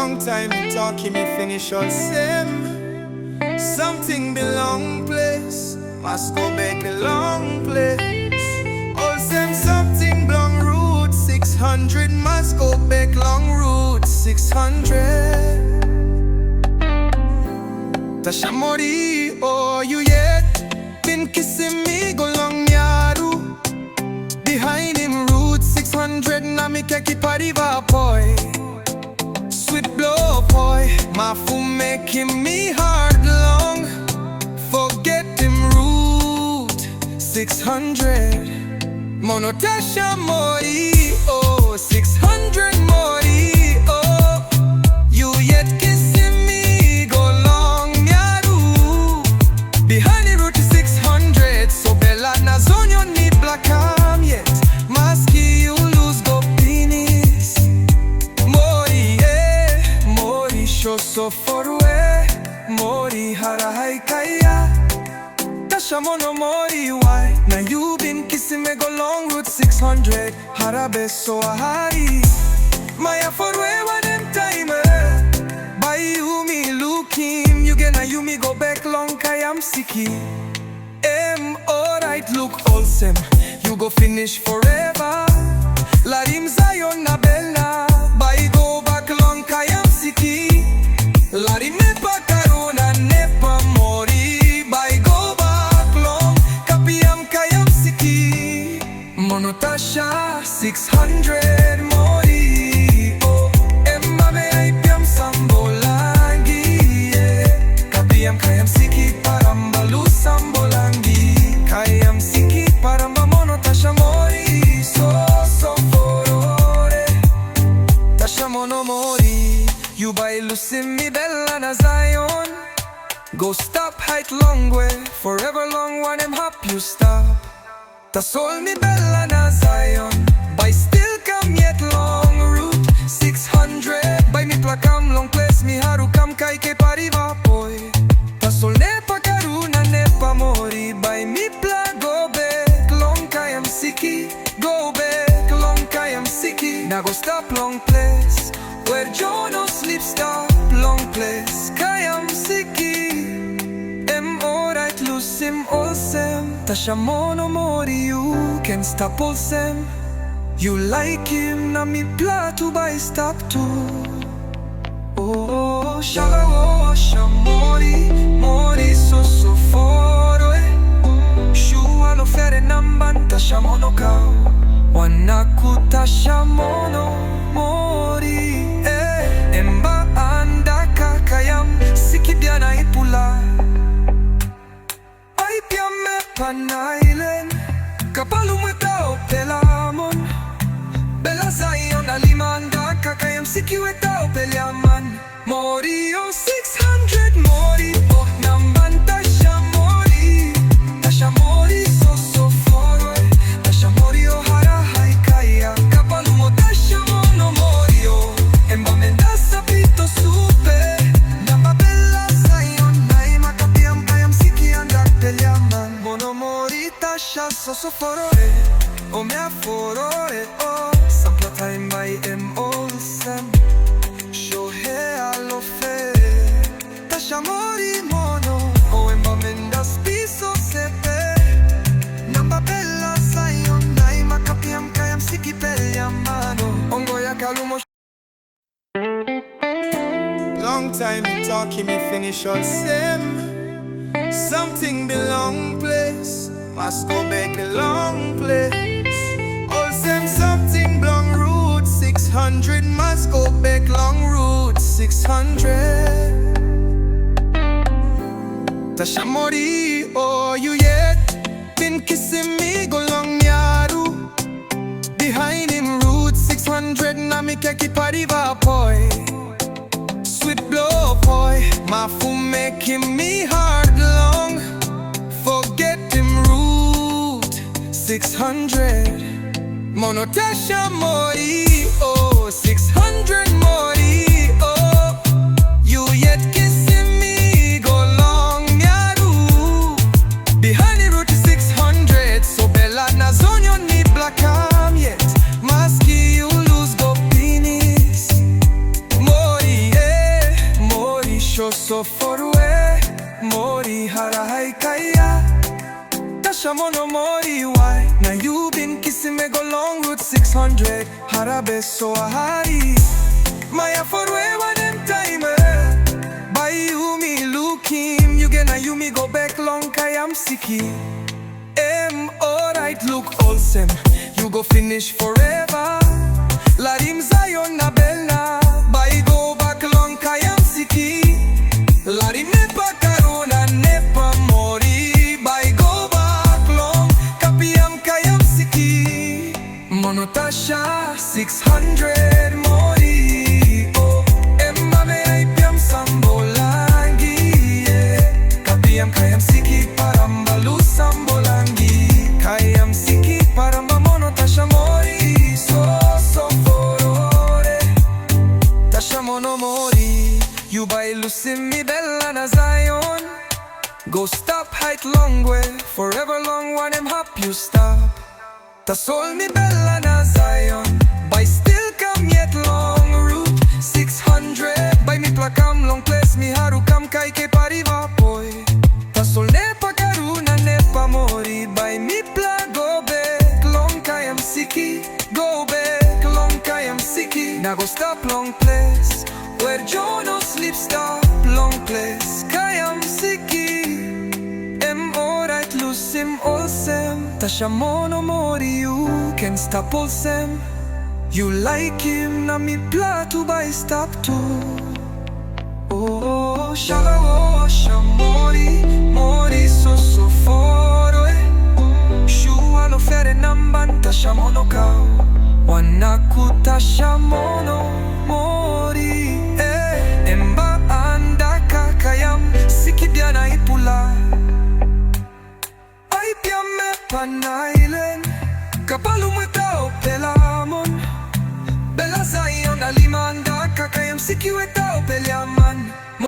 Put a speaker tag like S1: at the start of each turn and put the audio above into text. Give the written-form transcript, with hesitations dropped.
S1: Long time me talking, me finish all same. Something belong place, must go back a long place. All same something belong route 600, must go back long route 600. Tasha Mori, oh you yet been kissing me go long yaru. Behind him route 600, na me keki pariva boy. Sweet blow boy, my fool making me hard long. Forget him route 600. Mono Tasha Mori, oh 600 Mori, oh you yet kissing me go long yaru. Behind the route 600, so bella na zonyo need black arm yet. Maski you lose go penis. Mori, Mori show so far away. Mori hara hai kaya. Tasha mono Mori why? Now you been kissing me go long route 600. Hara beso ahari. Maya for way one them timer. By you me looking, you get na you me go back long kaya am sicky. Alright look wholesome, you go finish forever. Larim Zion na bella, by go back long kaya am sicky. Larim nepa karuna nepa Mori, by go back long kapiam kaya am sicky. Mono Tasha 600 Mori, oh emma me ay piam sambolangi, yeah. Kapiam kaya am sicky parambalu sambolangi. Kayam siki paramba mono Tasha Mori, so forore. Tasha mono Mori, you by losing me bella na Zion. Go stop height long way, forever long one em hop you stop. Tasol me bella na Zion, by still come yet long route 600. By me plakam long place, mi haru kam kai ke pariva boy. Tasol nepa karuna nepa Mori, by me plak go back long kayam siki. Go back long kayam siki. Now go stop long place, where Jono sleep stop long place. Kayam siki. Alright lose him all same. Tasha mono Mori, you can stop all same. You like him, na mi platu by stop too. Oh, Tasha Mori, Mori so foro Shua no fere namban Tasha mono kao. Wanaku Tasha mono Mori, emba anda kakayam siki diana ipula. Ay piame panailen kapalu mwetao pelamon. Bella Zion alimanda kakayam siki wetao peliaman. Mori oh 600 Mori, oh namban Tasha Mori. Tasha Mori so foro Tasha Mori oh hara hai kaya. Kapalu mo Tasha mono Mori oh emba mendasa pito supe. Namba Bella Zion naima kapiam kayam siki andak peliaman. Mono Mori Tasha so foro oh mea foro oh. Sampla time by olsem. Tasha Mori mono, o emba mendas piso sepe. Namba Bella Zion, naima kapiam kayam siki pelia mano. Ongo ya kalumo. Long time me talking, me finish all same. Something belong place, must go back a long place. All same something belong route 600, must go back long route 600. Tasha Mori, oh you yet been kissing me go long yaru. Behind him route 600, na me keki pariva boy. Sweet blow boy, my fool making me hard long. Forget him route 600. Mono Tasha Mori, oh 600 Mori, oh you yet kissing me go long. Behind the route 600, so bella na zonyo need black arm yet. Maski you lose go penis. Mori, so forwe Mori harahay kaya Tasha mono Mori why Now you been kissing me go long route 600 Harabe so ahari Maya forwe one them time By you me looking You gonna you me go back long kaya am siki Alright look awesome You go finish forever Larim zayon na belna By go back long kaya am siki Larim nepa karuna nepa Mori By go back long Kapiam kaya am siki Monotasha 600 Mori Oh Emma me ay piam sambolangi Kapiam kaya am siki Parambalu sambolangi Kaya am siki Paramba Tasha Mori So forore Tasha mono Mori You by Lucin mi bella na Zion Go stop height long way Forever long one em hop you stop Tasol mi bella na Zion By still come yet long route 600 By mi plakam long place mi haru kam kai ke pariva poi Tasol nepa karuna nepa Mori By mi pla go back long kai am siki Go back long kai am siki Now go stop long place Where Joe no sleep stop long place Kai am siki Alright lusim olsem Tasha mono Mori you can stop olsem You like him na mi platu by stop too Oh shala oh sha Mori Mori so foro Shua no fere namban Tasha mono kao Wanaku Tasha mono Mori Emba anda kakayam Siki biana ipula Ay piame panailen Kapalu mo tao pelamon Bela Zion alimanda kakayam Siki we tao peleama